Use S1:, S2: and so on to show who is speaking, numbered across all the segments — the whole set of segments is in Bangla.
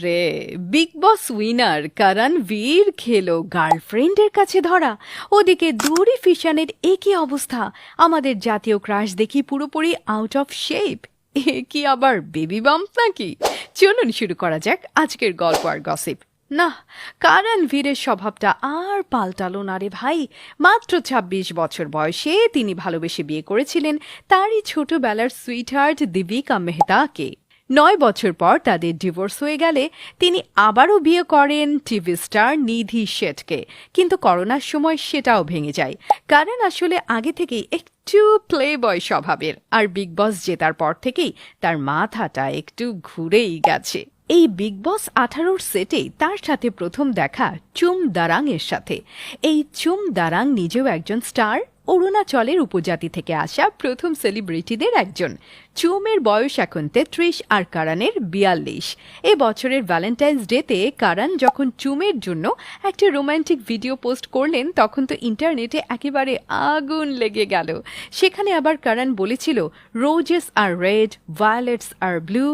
S1: রে, বিগ বস উইনার করণবীর খেলো গার্লফ্রেন্ডের কাছে ধরা। ওদিকে দুরি ফিশানের একই অবস্থা। আমাদের জাতীয় ক্রাশ দেখি পুরোপুরি আউট অফ শেপ। এ কি আবার বেবি বাম্প নাকি? চলুন শুরু করা যাক আজকের গল্প আর গসিপ। না, করণবীরের স্বভাবটা আর পাল্টালো না রে ভাই। মাত্র ২৬ বছর বয়সে তিনি ভালোবেসে বিয়ে করেছিলেন তারই ছোটবেলার সুইটহার্ট দীপিকা মেহতাকে। ৯ বছর পর তাদের ডিভোর্স হয়ে গেলে তিনি আবারও বিয়ে করেন টিভি স্টার নিধি শেঠকে, কিন্তু করোনার সময় সেটাও ভেঙে যায়। কারণ আসলে আগে থেকেই একটু প্লে বয় স্বভাবের, আর বিগ বস জেতার পর থেকেই তার মাথাটা একটু ঘুরেই গেছে। এই বিগ বস ১৮ সেটেই তার সাথে প্রথম দেখা চুম দারাং এর সাথে। এই চুম দারাং নিজেও একজন স্টার, অরুণাচলের উপজাতি থেকে আসা প্রথম সেলিব্রিটিদের একজন। চুমের বয়স এখন ৩৩ আর করণের ৪২। এ বছরের ভ্যালেন্টাইন্স ডেতে করণ যখন চুমের জন্য একটা রোমান্টিক ভিডিও পোস্ট করলেন তখন তো ইন্টারনেটে একেবারে আগুন লেগে গেল। সেখানে আবার করণ বলেছিল, roses are red, violets are blue,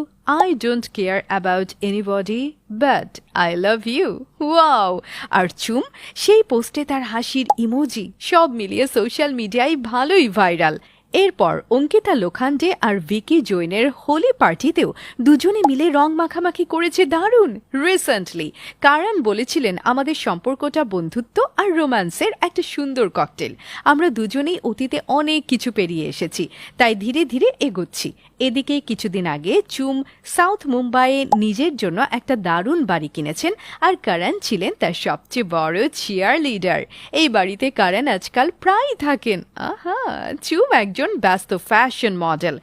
S1: I don't care about anybody, but I love you. Wow! আর চুম সেই পোস্টে তার হাসির ইমোজি সব মিলিয়ে সোশ্যাল মিডিয়ায় ভালোই ভাইরাল। এরপর অঙ্কিতা লোখান্ডে আর ভিকি জৈনের হোলি পার্টিতেও দুজনে মিলে রং মাখামাখি করেছে দারুণ। রিসেন্টলি করণ বলেছিলেন, আমাদের সম্পর্কটা বন্ধুত্ব আর রোম্যান্সের একটা সুন্দর ককটেল। আমরা দুজনেই অতীতে অনেক কিছু পেরিয়ে এসেছি, তাই ধীরে ধীরে এগোচ্ছি। এদিকে কিছুদিন আগে চুম সাউথ মুম্বাইয়ে নিজের জন্য একটা দারুণ বাড়ি কিনেছেন, আর করণ ছিলেন তার সবচেয়ে বড় চিয়ার লিডার। এই বাড়িতে করণ আজকাল প্রায় থাকেন। আহা, চুম একজন ব্যস্ত ফ্যাশন মডেল।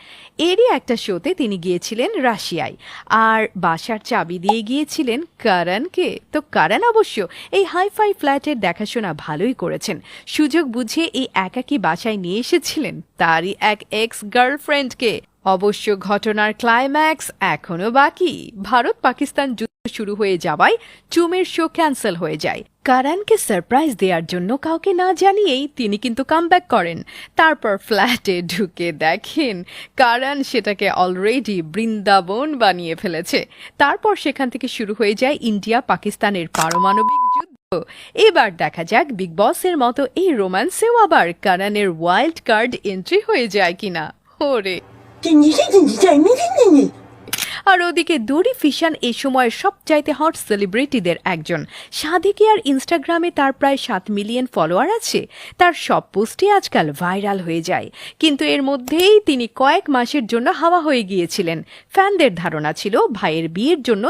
S1: এরই একটা শোতে তিনি গিয়েছিলেন রাশিয়ায়, আর বাসার চাবি দিয়ে গিয়েছিলেন করণকে। তো করণ অবশ্য এই হাইফাই ফ্ল্যাটের দেখাশোনা ভালোই করেছেন। সুযোগ বুঝে এই একাকী বাসায় নিয়ে এসেছিলেন তারই এক এক্স গার্লফ্রেন্ডকে। অবশ্য ঘটনার ক্লাইম্যাক্স এখনো বাকি। ভারত পাকিস্তান যুদ্ধ শুরু হয়ে যাওয়ায় চুমের শো ক্যান্সেল হয়ে যায়। করণকে সারপ্রাইজ দেওয়ার জন্য কাউকে না জানিয়েই তিনি কিন্তু কামব্যাক করেন। তারপর ফ্ল্যাটে ঢুকে দেখেন করণ সেটাকে অলরেডি বৃন্দাবন বানিয়ে ফেলেছে। তারপর সেখান থেকে শুরু হয়ে যায় ইন্ডিয়া পাকিস্তানের পারমাণবিক যুদ্ধ। এবার দেখা যাক বিগ বসের মতো এই রোম্যান্সেও আবার করণের ওয়াইল্ড কার্ড এন্ট্রি হয়ে যায় কিনা। ওরে! আর ওদিকে দুরি ফিশান এই সময়ের সবচাইতে হট সেলিব্রিটিদের একজন। সাদিকিয়ার ইনস্টাগ্রামে তার প্রায় ৭ মিলিয়ন ফলোয়ার আছে। তার সব পোস্টই আজকাল ভাইরাল হয়ে যায়, কিন্তু এর মধ্যেই তিনি কয়েক মাসের জন্য হাওয়া হয়ে গিয়েছিলেন। ফ্যানদের ধারণা ছিল ভাইয়ের বিয়ের জন্য